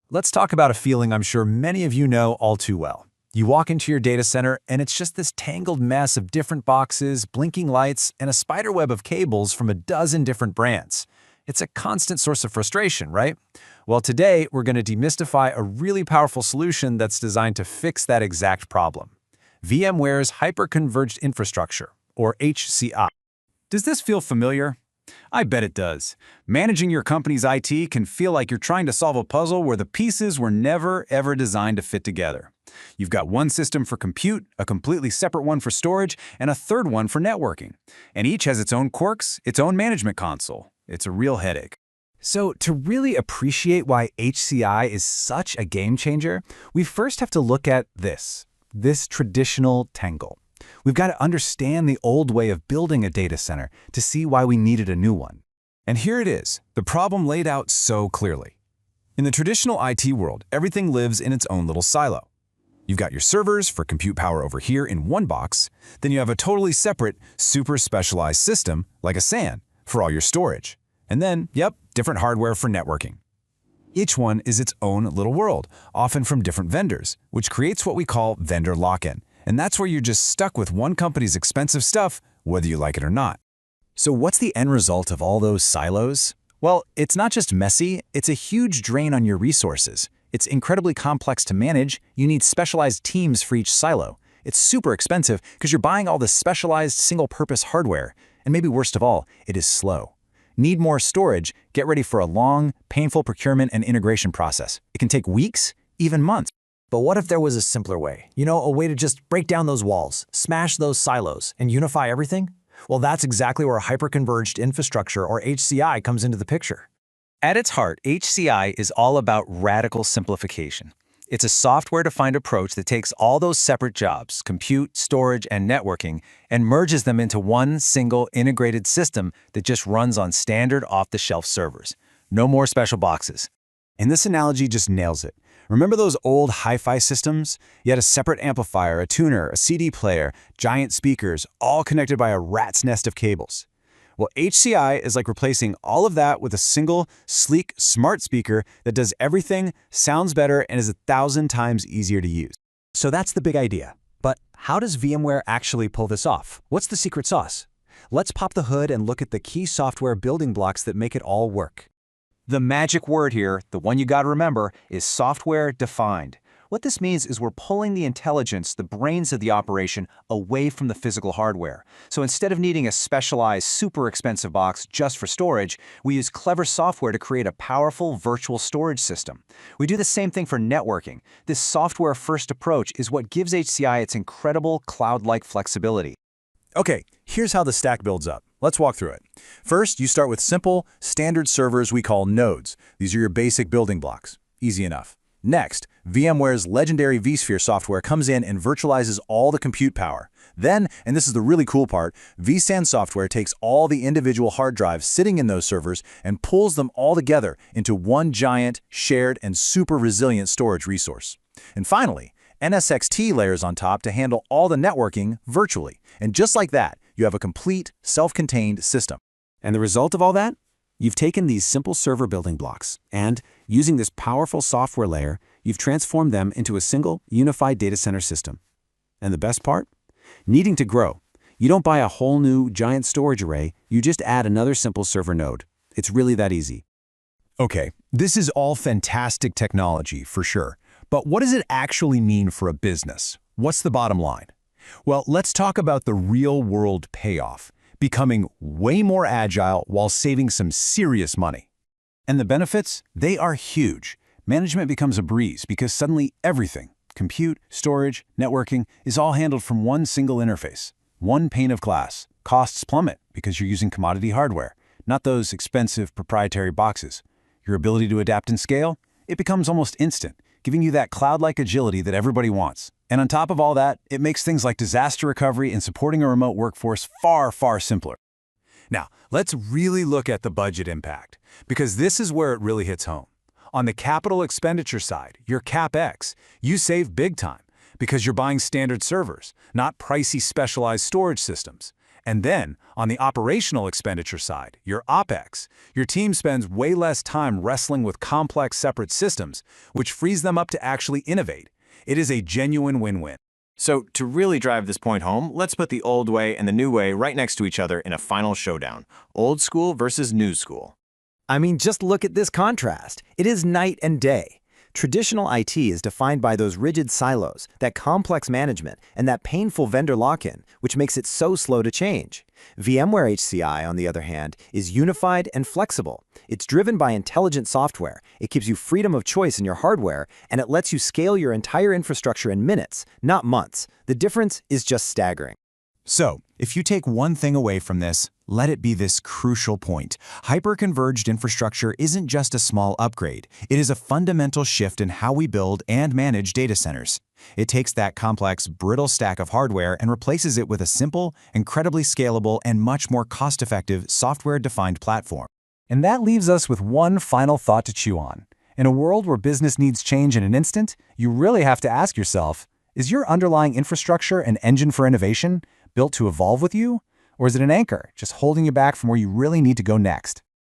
Let's talk about a feeling I'm sure many of you know all too well. You walk into your data center and it's just this tangled mess of different boxes, blinking lights, and a spiderweb of cables from a dozen different brands. It's a constant source of frustration, right? Well, today we're going to demystify a really powerful solution that's designed to fix that exact problem. VMware's Hyperconverged Infrastructure, or HCI. Does this feel familiar? I bet it does. Managing your company's IT can feel like you're trying to solve a puzzle where the pieces were never, ever designed to fit together. You've got one system for compute, a completely separate one for storage, and a third one for networking. And each has its own quirks, its own management console. It's a real headache. So to really appreciate why HCI is such a game changer, we first have to look at this traditional tangle. We've got to understand the old way of building a data center to see why we needed a new one. And here it is, the problem laid out so clearly. In the traditional IT world, everything lives in its own little silo. You've got your servers for compute power over here in one box, then you have a totally separate, super specialized system, like a SAN, for all your storage. And then, different hardware for networking. Each one is its own little world, often from different vendors, which creates what we call vendor lock-in. And that's where you're just stuck with one company's expensive stuff, whether you like it or not. So what's the end result of all those silos? Well, it's not just messy, it's a huge drain on your resources. It's incredibly complex to manage. You need specialized teams for each silo. It's super expensive because you're buying all this specialized single-purpose hardware. And maybe worst of all, it is slow. Need more storage? Get ready for a long, painful procurement and integration process. It can take weeks, even months. But what if there was a simpler way? A way to just break down those walls, smash those silos, and unify everything? Well, that's exactly where Hyperconverged Infrastructure, or HCI, comes into the picture. At its heart, HCI is all about radical simplification. It's a software-defined approach that takes all those separate jobs, compute, storage, and networking, and merges them into one single integrated system that just runs on standard off-the-shelf servers. No more special boxes. And this analogy just nails it. Remember those old hi-fi systems? You had a separate amplifier, a tuner, a CD player, giant speakers, all connected by a rat's nest of cables. Well, HCI is like replacing all of that with a single, sleek, smart speaker that does everything, sounds better, and is 1,000 times easier to use. So that's the big idea. But how does VMware actually pull this off? What's the secret sauce? Let's pop the hood and look at the key software building blocks that make it all work. The magic word here, the one you gotta remember, is software defined. What this means is we're pulling the intelligence, the brains of the operation, away from the physical hardware. So instead of needing a specialized, super expensive box just for storage, we use clever software to create a powerful virtual storage system. We do the same thing for networking. This software-first approach is what gives HCI its incredible cloud-like flexibility. Okay, here's how the stack builds up. Let's walk through it. First, you start with simple, standard servers we call nodes. These are your basic building blocks. Easy enough. Next, VMware's legendary vSphere software comes in and virtualizes all the compute power. Then, and this is the really cool part, vSAN software takes all the individual hard drives sitting in those servers and pulls them all together into one giant, shared, and super resilient storage resource. And finally, NSXT layers on top to handle all the networking virtually. And just like that, you have a complete, self-contained system. And the result of all that? You've taken these simple server building blocks and, using this powerful software layer, you've transformed them into a single, unified data center system. And the best part? Needing to grow. You don't buy a whole new, giant storage array, you just add another simple server node. It's really that easy. Okay, this is all fantastic technology, for sure. But what does it actually mean for a business? What's the bottom line? Well, let's talk about the real-world payoff. Becoming way more agile while saving some serious money. And the benefits? They are huge. Management becomes a breeze because suddenly everything, compute, storage, networking, is all handled from one single interface. One pane of glass. Costs plummet because you're using commodity hardware, not those expensive proprietary boxes. Your ability to adapt and scale? It becomes almost instant, giving you that cloud-like agility that everybody wants. And on top of all that, it makes things like disaster recovery and supporting a remote workforce far, far simpler. Now, let's really look at the budget impact, because this is where it really hits home. On the capital expenditure side, your CapEx, you save big time because you're buying standard servers, not pricey specialized storage systems. And then, on the operational expenditure side, your OpEx, your team spends way less time wrestling with complex separate systems, which frees them up to actually innovate. It is a genuine win-win. So, to really drive this point home, let's put the old way and the new way right next to each other in a final showdown. Old school versus new school. I mean, just look at this contrast. It is night and day. Traditional IT is defined by those rigid silos, that complex management, and that painful vendor lock-in, which makes it so slow to change. VMware HCI, on the other hand, is unified and flexible. It's driven by intelligent software, it gives you freedom of choice in your hardware, and it lets you scale your entire infrastructure in minutes, not months. The difference is just staggering. So, if you take one thing away from this, let it be this crucial point. Hyper-converged infrastructure isn't just a small upgrade. It is a fundamental shift in how we build and manage data centers. It takes that complex, brittle stack of hardware and replaces it with a simple, incredibly scalable, and much more cost-effective software-defined platform. And that leaves us with one final thought to chew on. In a world where business needs change in an instant, you really have to ask yourself, is your underlying infrastructure an engine for innovation, built to evolve with you? Or is it an anchor, just holding you back from where you really need to go next?